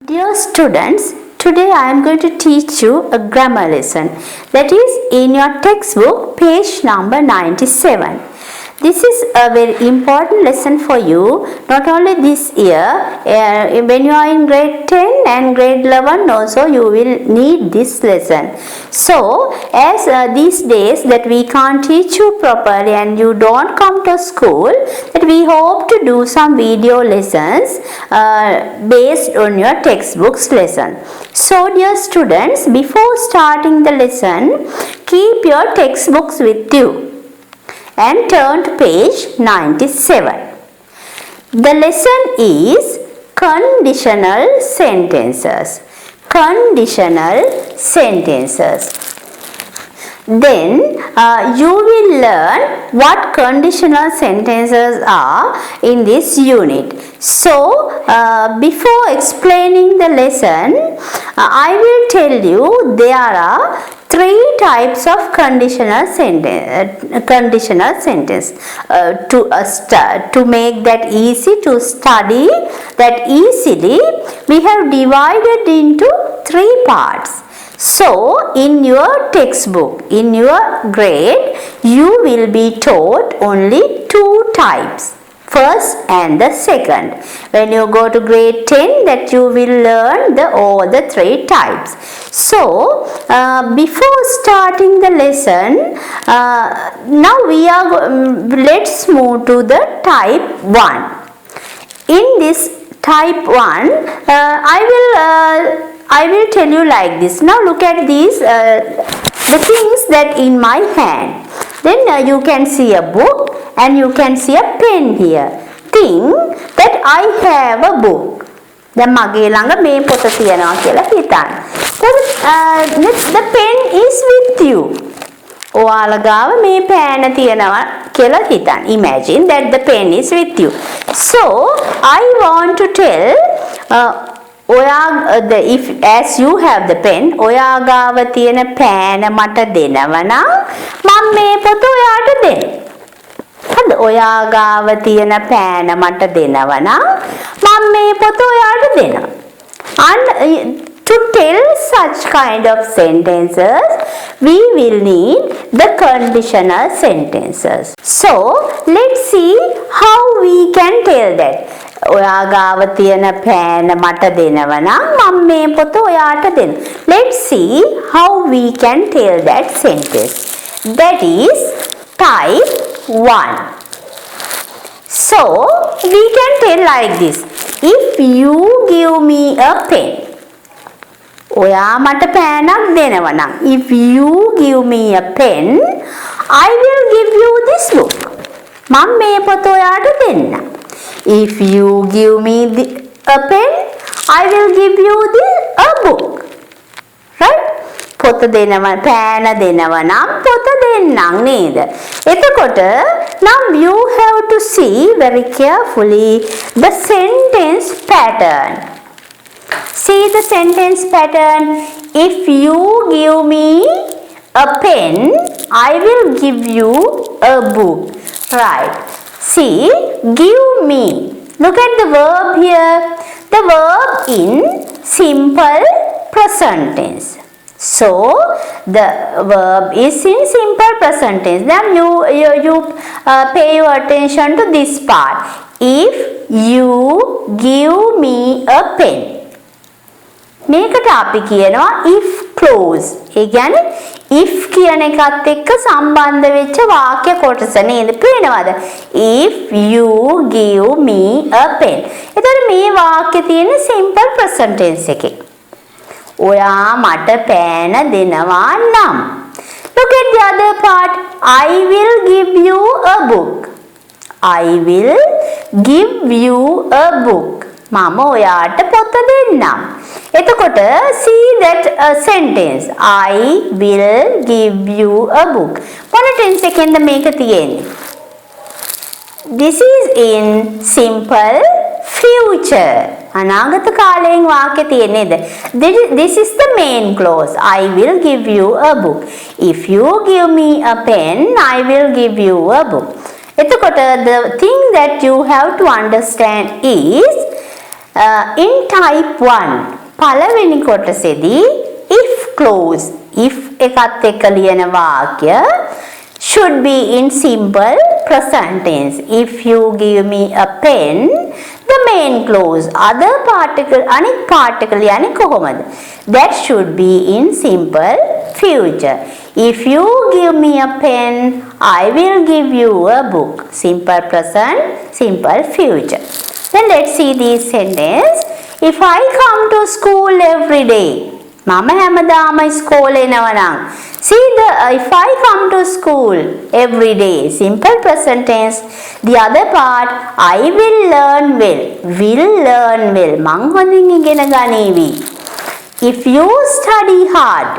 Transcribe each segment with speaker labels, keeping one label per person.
Speaker 1: Dear students, today I am going to teach you a grammar lesson that is in your textbook page number 97. This is a very important lesson for you, not only this year, when you are in grade 10 and grade 11 also you will need this lesson. So, as these days that we can't teach you properly and you don't come to school, that we hope to do some video lessons based on your textbooks lesson. So, dear students, before starting the lesson, keep your textbooks with you and turn to page 97. The lesson is conditional sentences. Conditional sentences. Then you will learn what conditional sentences are in this unit. So, before explaining the lesson, I will tell you there are three types of conditional sentence to make that easy to study that easily. We have divided into three parts. So, in your textbook, in your grade, you will be taught only two types. First and the second. When you go to grade 10, that you will learn all the three types. So, before starting the lesson, now let's move to the type 1. In this type 1, I will tell you like this. Now look at these, the things that in my hand. Then you can see a book and you can see a pen here. Think that I have a book. දැන් මගේ ළඟ මේ පොත තියනවා කියලා හිතන්න. The pen is with you. ඔයාලා ගාව මේ පෑන තියනවා කියලා හිතන්න. Imagine that the pen is with you. So, I want to tell if as you have the pen, ඔයා ගාව තියෙන පෑන මට දෙනවා නම් මම මේ පොත ඔයාට දෙනවා. හරිද? ඔයා ගාව තියෙන පෑන මට දෙනවා නම් මම මේ පොත ඔයාට දෙනවා. And to tell such kind of sentences, we will need the conditional sentences. So, let's see how we can tell that. ඔයා ගාව තියෙන පෑන මට දෙනවා නම් මම මේ පොත ඔයාට දෙනවා. Let's see how we can tell that sentence. That is type 1. So, we can tell like this. If you give me a pen. ඔයා මට පෑනක් දෙනවා නම්. If you give me a pen, I will give you this book. මම මේ පොත ඔයාට දෙන්නම්. If you give me a pen, I will give you a book. Right? පොත දෙනවා, පෑන දෙනවා නම් පොත දෙන්නම් නේද? එතකොට now you have to see very carefully the sentence pattern. See the sentence pattern. If you give me a pen, I will give you a book. Right. See, give me. Look at the verb here. The verb in simple present tense. So, the verb is in simple present tense. Then you pay your attention to this part. If you give me a pen. මේකට අපි කියනවා if clause. ඒ කියන්නේ if කියන එකත් එක්ක සම්බන්ධ වෙච්ච වාක්‍ය කොටස නේද? පේනවද? If you give me a pen. එතකොට මේ වාක්‍ය තියෙන simple present tense එකේ. ඔයා මට පෑන දෙනවා නම්. Look at the other part. I will give you a book. I will give you a book. මම ඔයාට පොත දෙන්නම්. එතකොට see that sentence. I will give you a book. මොන tense එකෙන්ද මේක තියෙන්නේ? This is in simple future. අනාගත කාලයෙන් වාක්‍ය තියෙන්නේ. This is the main clause. I will give you a book. If you give me a pen, I will give you a book. එතකොට the thing that you have to understand is in type 1 පළවෙනි කොටසේදී if clause if එකත් එක්ක ලියන වාක්‍ය should be in simple present tense. If you give me a pen, the main clause other particle අනිත් particle යන්නේ කොහොමද? That should be in simple future. If you give me a pen, I will give you a book. Simple present, simple future. Then let's see this sentence. If I come to school every day, මම හැමදාම ඉස්කෝලේ යනවා නම්. See the if I come to school every day, simple present tense. The other part, I will learn well. Will learn well. මං හොඳින් ඉගෙන ගනීවි. If you study hard,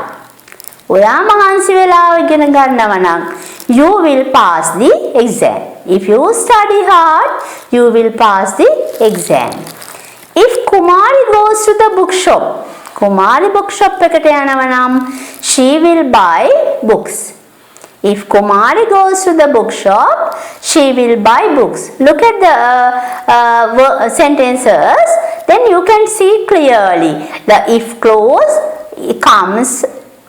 Speaker 1: ඔයා මහන්සි වෙලා ඉගෙන ගන්නවා නම්, you will pass the exam. If you study hard, you will pass the exam. If Kumari goes to the bookshop, Kumari bookshop එකට යනවා නම්, she will buy books. If Kumari goes to the bookshop, she will buy books. Look at the sentences, then you can see clearly the if clause comes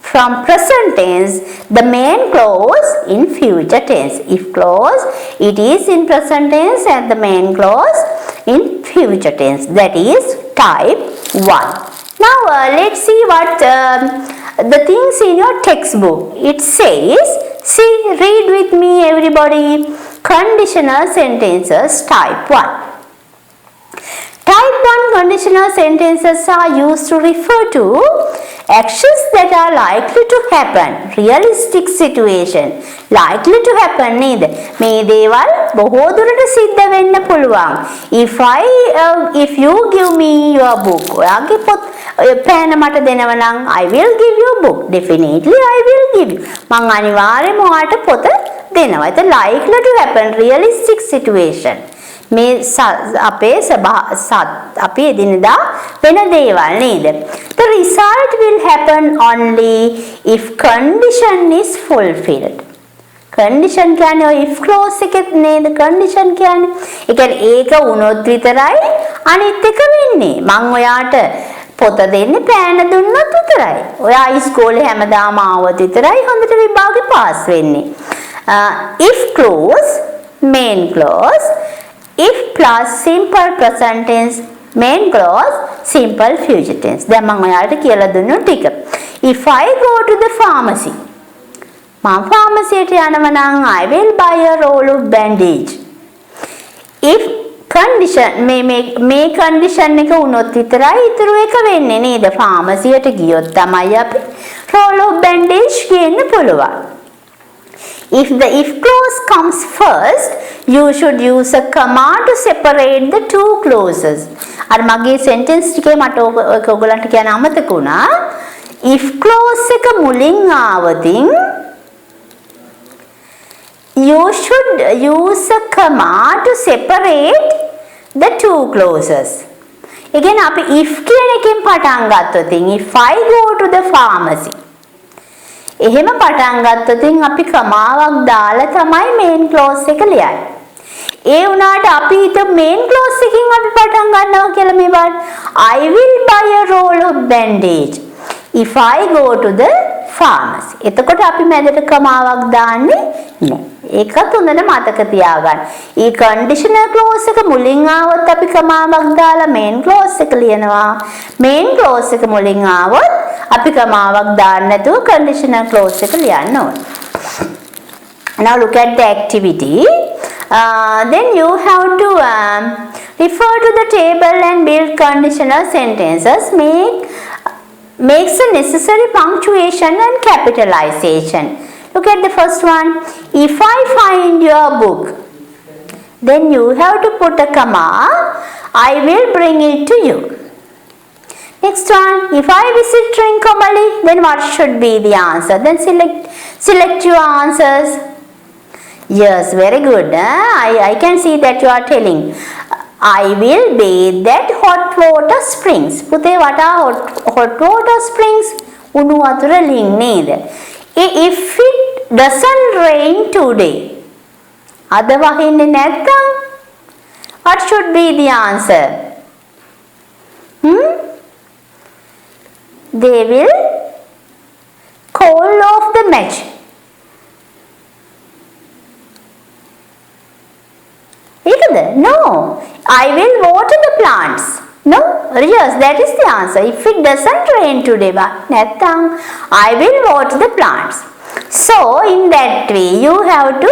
Speaker 1: from present tense, the main clause in future tense. If clause, it is in present tense and the main clause in future tense. That is type 1. Now let's see what the things in your textbook. It says, see, read with me everybody. Conditional sentences type 1. Type 1 conditional sentences are used to refer to actions that are likely to happen. Realistic situation. Likely to happen නේද? මේ දේවල් බොහෝ දුරට සිද්ධ වෙන්න පුළුවන්. If you give me your book, ඔයාගේ පෑන මට දෙනවා නම්, I will give you a book. Definitely I will give you. මං අනිවාර්යයෙන්ම ඔයාට පොත දෙනවා. ඒක likely to happen. Realistic situation. මේ අපේ එදිනෙදා වෙන දේවල් නේද? The result will happen only if condition is fulfilled. Condition කියන්නේ ඔය if clause එකේ නේද condition කියන්නේ. ඒ කියන්නේ ඒක වුණොත් විතරයි අනිත් එක වෙන්නේ. මං ඔයාට පොත දෙන්නේ පෑන දුන්නොත් විතරයි. ඔයා ඉස්කෝලේ හැමදාම ආවොත් විතරයි හොඳට විභාගේ පාස් වෙන්නේ. If clause, main clause, if plus simple present tense, main clause, simple future tense. දැන් මම ඔයාලට කියලා දුන්නු ටික. If I go to the pharmacy, මම pharmacy ට යනවා නම්, I will buy a roll of bandage. If condition මේ condition එක වුණොත් විතරයි ඉතුරු එක වෙන්නේ නේද? pharmacy ට ගියොත් තමයි අපි roll of bandage ගේන්න පුළුවන්. If the if clause comes first, you should use a comma to separate the two clauses. අර මගේ sentence ටිකේ මට ඔයගොල්ලන්ට කියන්න අමතක වුණා. If clause එක මුලින් ආවොතින් you should use a comma to separate the two clauses. ඒ කියන්නේ අපි if කියන එකෙන් පටන් ගත්තොත් if I go to the pharmacy, එහෙම පටන් ගත්තොත් අපි කමාවක් දාලා තමයි main clause එක ලියන්නේ. ඒ වුණාට අපි හිත main clause එකකින් අපි පටන් ගන්නවා කියලා මේ බලන්න. I will buy a roll of bandage if I go to the pharmacy. එතකොට අපි මැදට කමාවක් දාන්නේ නැහැ. ඒකත් හොඳට මතක තියාගන්න. ඊ conditional clause එක මුලින් ආවොත් අපි කමාවක් දාලා main clause එක ලියනවා. main clause එක මුලින් ආවොත් අපි කමාවක් දාන්න නැතුව conditional clause එක ලියන්න ඕනේ. Now look at the activity. Then you have to refer to the table and build conditional sentences. Makes the necessary punctuation and capitalization. Look at the first one. If I find your book, then you have to put a comma. I will bring it to you. Next one. If I visit Trincomalee, then what should be the answer? Then select your answers. Yes, very good. I can see that you are telling. I will bathe at hot water springs. Pute what are hot water springs? Unu wathura ling ned. If it doesn't rain today, ada wahinne නැත්නම් what should be the answer? they will call off the match. No, I will water the plants. No, yes, that is the answer. If it doesn't rain today, I will water the plants. So, in that way, you have to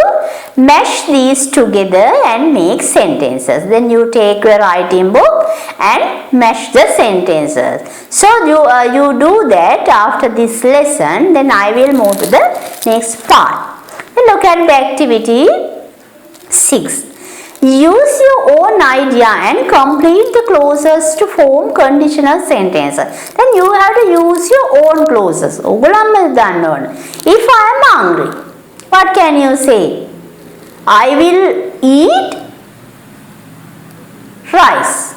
Speaker 1: mesh these together and make sentences. Then you take your writing book and mesh the sentences. So, you do that after this lesson. Then I will move to the next part. And look at the activity 6. Use your own idea and complete the clauses to form conditional sentences. Then you have to use your own clauses. If I am hungry, what can you say? I will eat rice.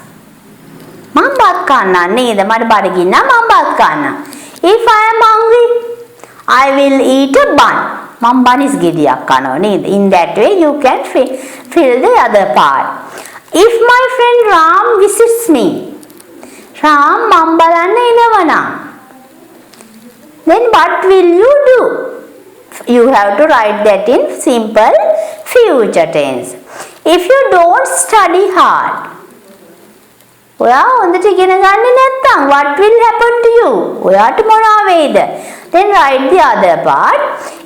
Speaker 1: මම බත් කන්න නේද? මට බඩගින්න මම බත් කන්න. If I am hungry, I will eat a bun. මම බනිස් ගෙඩියක් කනවා නේද? In that way you can fill the other part. If my friend Ram visits me, Ram මම බලන්න එනවා නම්, then what will you do? You have to write that in simple future tense. If you don't study hard, ඔයා හොඳට ඉගෙන ගන්නේ නැත්නම් what will happen to you? ඔයාට මොනවා වෙයිද? Then write the other part.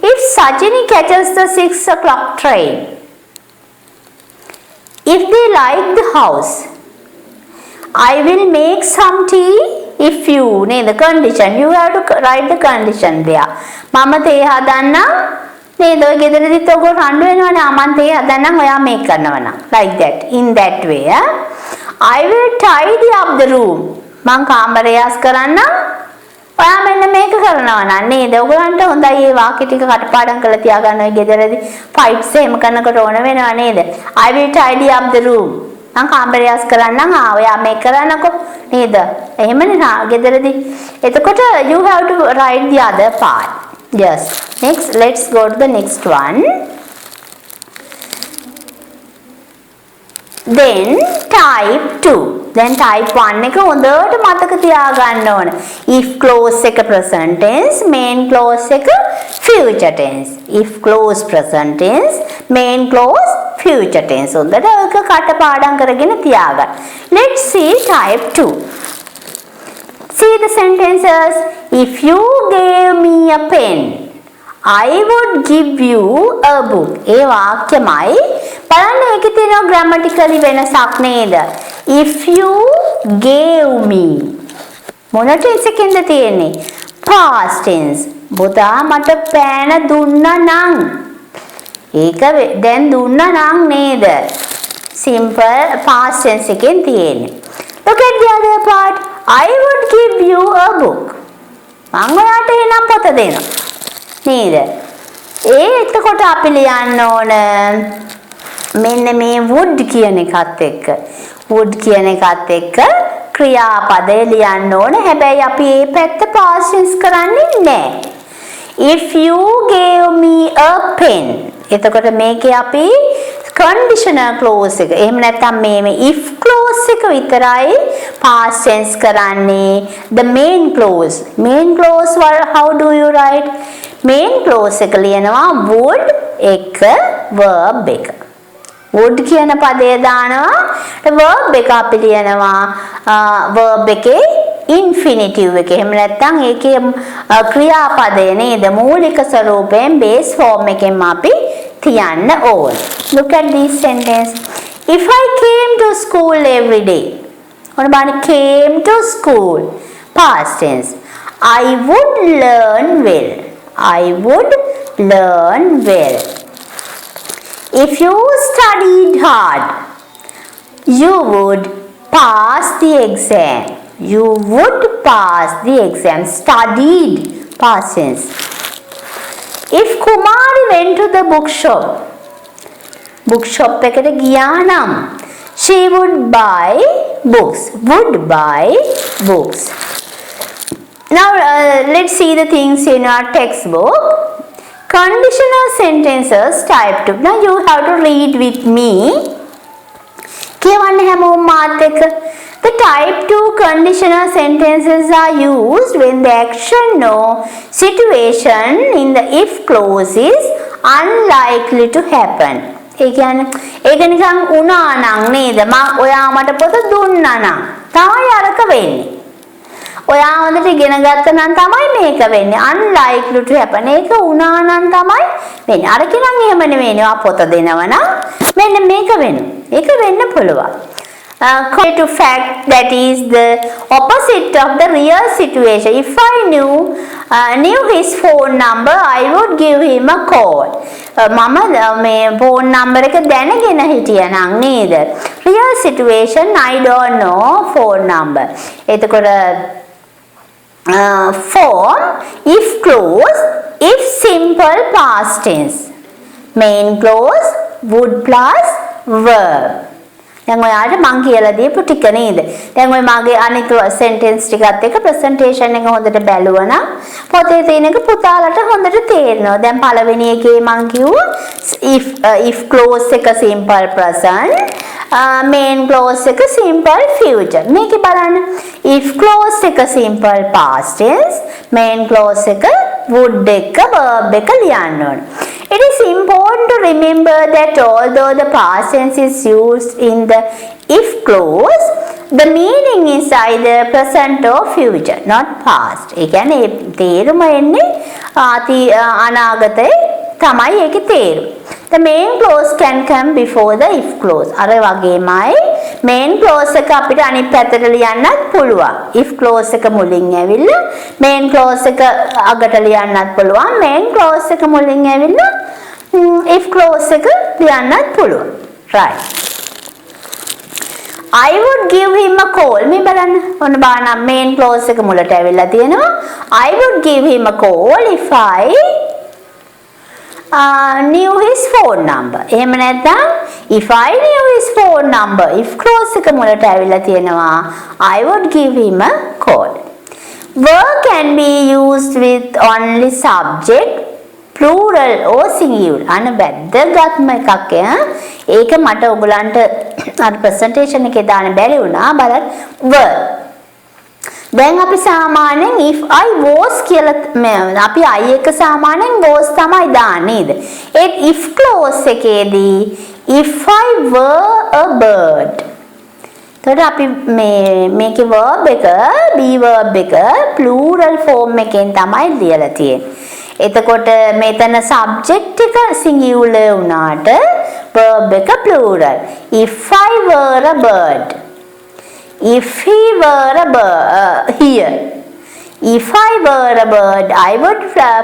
Speaker 1: If Sajini catches the 6 o'clock train, if they like the house, I will make some tea. If you need the condition, you have to write the condition there. මම තේ හදන්නම් නේද? ඔය ගෙදරදිත් ඔයගොල්ලෝ රණ්ඩු වෙනවනේ. මම තේ හදන්නම් ඔයා මේක කරනවා නම්. Like that. In that way. I will tidy up the room. මං කාමරය යස් කරන්නම්. ඔයා මෙන්න මේක කරනවා නම් නේද? ඔයගලන්ට හොඳයි මේ වාක්‍ය ටික කටපාඩම් කරලා තියාගන්න. ඔය ගෙදරදී ෆයිට්ස් එහෙම කරනකොට ඕන වෙනවා නේද? I will tidy up the room. මං කාමරය යස් කරන්නම්. ඔයා මේක කරන්නකෝ නේද? එහෙමනේ ගෙදරදී. එතකොට you have to write the other part. Yes. Next, let's go to the next one. Then type 2. Then type 1 එක හොඳට මතක තියාගන්න ඕන. If clause එක present tense, main clause එක future tense. If clause present tense, main clause future tense. හොඳට ඔක කටපාඩම් කරගෙන තියාගන්න. Let's see type 2. See the sentences. If you gave me a pen, I would give you a book. ඒ වාක්‍යමයි. බලන්න ඒකේ තියෙන grammatically වෙනසක් නේද? If you gave me. මොන tense එකෙන්ද තියෙන්නේ? Past tense. පුතා මට පෑන දුන්නා නම්. ඒක දැන් දුන්නා නම් නේද? Simple past tense එකෙන් තියෙන්නේ. Look at the other part. I would give you a book. මම ඔයාට එනම් පොත දෙනවා. නේද? එතකොට අපි ලියන්න ඕන මෙන්න මේ would කියන එකත් එක්ක. would කියන එකත් එක්ක ක්‍රියාපදය ලියන්න ඕන. හැබැයි අපි මේ පැත්ත past tense කරන්නේ නැහැ. If you gave me a pen. එතකොට මේකේ අපි conditional clause එක. එහෙම නැත්නම් මේ if clause එක විතරයි past tense කරන්නේ. The main clause. Main clause how do you write? Main clause එක ලියනවා would එක verb එක. would කියන පදය දානවා. verb එක අපි ලියනවා verb එකේ infinitive එක. එහෙම නැත්නම් ඒකේ ක්‍රියාපදය නේද? මූලික ස්වරූපයෙන් base form එකෙන් අපි තියන්න ඕන. Look at this sentence. If I came to school every day. ඔන්න බලන්න came to school. Past tense. I would learn well. I would learn well. If you studied hard, you would pass the exam. You would pass the exam. Studied. Past tense. If Kumari went to the bookshop එකට ගියා නම් she would buy books. Would buy books. Now let's see the things in our textbook. Conditional sentences type 2. Now you have to read with me. කියවන්න හැමෝම මාත් එක්ක. The type 2 conditional sentences are used when the action or situation in the if clause is unlikely to happen. ඒ කියන්නේ ඒක නිකන් වුණා නම් නේද? ඔයා මට පොත දුන්නා නම් තමයි අරක වෙන්නේ. ඔයා හොඳට ඉගෙන ගත්තා නම් තමයි මේක වෙන්නේ. unlikely to happen. ඒක වුණා නම් තමයි වෙන්නේ. අරක නම් එහෙම නෙවෙයි. ඔයා පොත දෙනව නම් මෙන්න මේක වෙනවා. ඒක වෙන්න පුළුවන්. Contrary to fact, that is the opposite of the real situation. If I knew his phone number, I would give him a call. මම මේ phone number එක දැනගෙන හිටියා නම් නේද? Real situation, I don't know phone number. එතකොට form if clause, if simple past tense. Main clause, would plus verb. දැන් ඔයාලට මං කියලා දීපු ටික නේද? දැන් ඔය මගේ අනිත් sentence ටිකත් එක්ක presentation එක හොඳට බැලුවනම් පොතේ තියෙන එක පුතාලට හොඳට තේරෙනවා. දැන් පළවෙනි එකේ මං කිව්වා if clause එක simple present, main clause එක simple future. මේකේ බලන්න if clause එක simple past tense, main clause එක would එක verb එක ලියන්න ඕනේ. It is important to remember that although the past tense is used in the if clause, the meaning is either present or future, not past. ඒ කියන්නේ තේරුම එන්නේ අනාගතේ තමයි ඒකේ තේරුම. The main clause can come before the if clause. අර වගේමයි main clause එක අපිට අනිත් පැත්තට ලියන්නත් පුළුවන්. if clause එක මුලින් ඇවිල්ලා main clause එක අගට ලියන්නත් පුළුවන්. main clause එක මුලින් ඇවිල්ලා if clause එක ලියන්නත් පුළුවන්. right. I would give him a call. මේ බලන්න. ඔන්න බලන්න main clause එක මුලට ඇවිල්ලා තියෙනවා. I would give him a call if I knew his phone number. එහෙම නැත්නම් if I knew his phone number, if clause එක මුලට ඇවිල්ලා තියෙනවා I would give him a call. Verb can be used with only subject, plural or singular. අන වැදගත්ම එකක් ඒක මට ඔයගලන්ට අර presentation එකේ දාන්න බැරි වුණා. බලන්න verb. දැන් අපි සාමාන්‍යයෙන් if I was කියලා අපි I එක සාමාන්‍යයෙන් was තමයි දාන්නේ නේද? ඒ if clause එකේදී if I were a bird. එතකොට අපි මේකේ verb එක be verb එක plural form එකෙන් තමයි ලියලා තියෙන්නේ. එතකොට මෙතන subject එක singular වුණාට verb එක plural. If I were a bird. If he were a bird here. If I were a bird, I would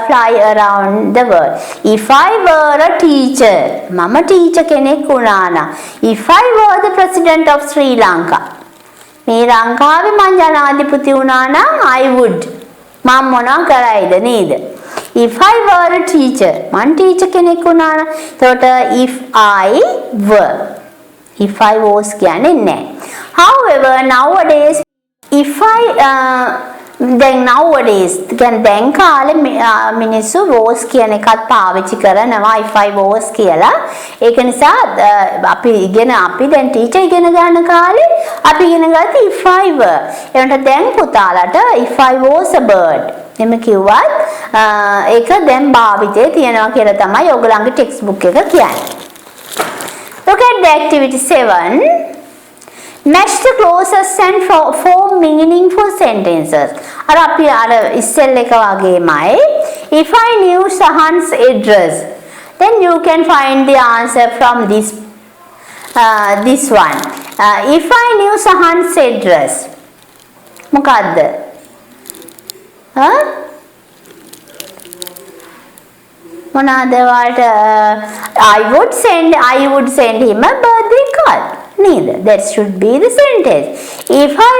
Speaker 1: fly around the world. If I were a teacher, mama teacher කෙනෙක් වුණා නම්. If I were the president of Sri Lanka. මේ ලංකාවේ මං ජනාධිපති වුණා නම් I would. මම මොනවා කරයිද නේද? If I were a teacher, මං teacher කෙනෙක් වුණා නම්. එතකොට if I were. If I was කියන්නේ නැහැ. However, nowadays, if I then nowadays දැන් කාලේ මිනිස්සු was කියන එකත් පාවිච්චි කරනවා if I was කියලා. ඒක නිසා අපි දැන් teacher ඉගෙන ගන්න කාලේ අපි ඉගෙන ගත්තා if I were. එතකොට දැන් පුතාලට if I was a bird එම කිව්වත් ඒක දැන් භාවිතේ තියනවා කියලා තමයි ඔයගලන්ගේ text book එක කියන්නේ. Look at the activity 7. Match the clauses and form meaningful sentences. අර අපි අර ඉස්සෙල් එක වගේමයි. If I knew Sahan's address, then you can find the answer from this one. If I knew Sahan's address, මොකද්ද? මොනවාද වාට I would send him a birthday card. Neither. That should be the sentence. If I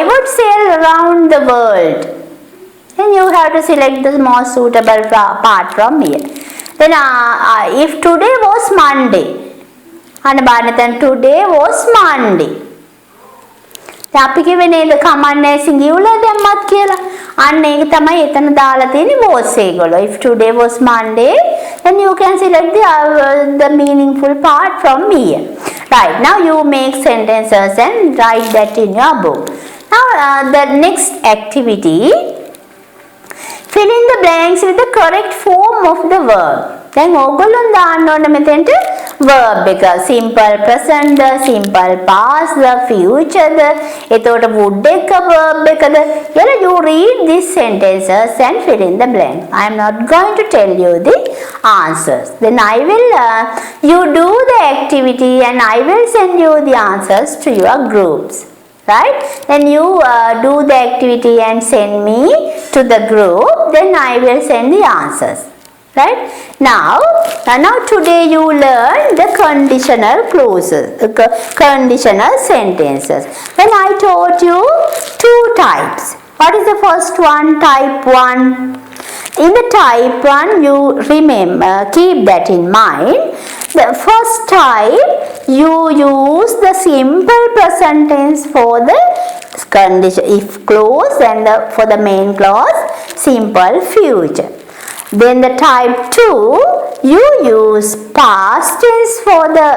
Speaker 1: would sail around the world. Then you have to select the most suitable part from here. Then if today was Monday. then today was Monday. අපි කිව්වේ නේද කමන්නේ singular දැම්මත් කියලා. අන්න ඒක තමයි එතන දාලා තියෙන්නේ was ඒගොල්ලෝ. If today was Monday, then you can select the meaningful part from here. Right, now you make sentences and write that in your book. Now the next activity, fill in the blanks with the correct form of the verb. දැන් ඕගොල්ලෝ දාන්න ඕන මෙතෙන්ට verb එක simple present ද simple past ද future ද එතකොට would එක verb එකද කියලා you read these sentences and fill in the blank. I am not going to tell you the answers. Then I will you do the activity and I will send you the answers to your groups. Right? Then you do the activity and send me to the group. Then I will send the answers. Right? Now today you learn the conditional clauses, conditional sentences. Then I taught you two types. What is the first one? Type 1. In the type 1, you remember, keep that in mind. The first type, you use the simple present tense for the condition if clause and for the main clause, simple future. Then the type 2, you use past tense for the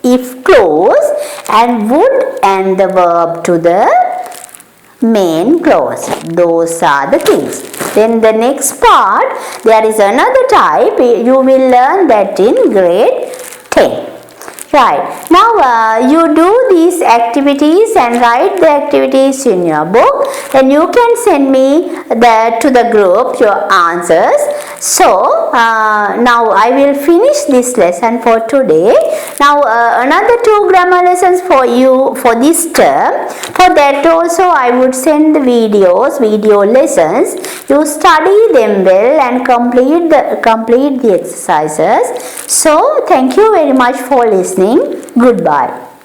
Speaker 1: if clause and would and the verb to the main clause. Those are the things. Then the next part, there is another type. You will learn that in grade 10. Right. Now you do these activities and write the activities in your book. Then you can send me to the group your answers. So now I will finish this lesson for today. Now another 2 grammar lessons for you for this term. For that also I would send the videos, video lessons. You study them well and complete the exercises. So thank you very much for listening. Goodbye.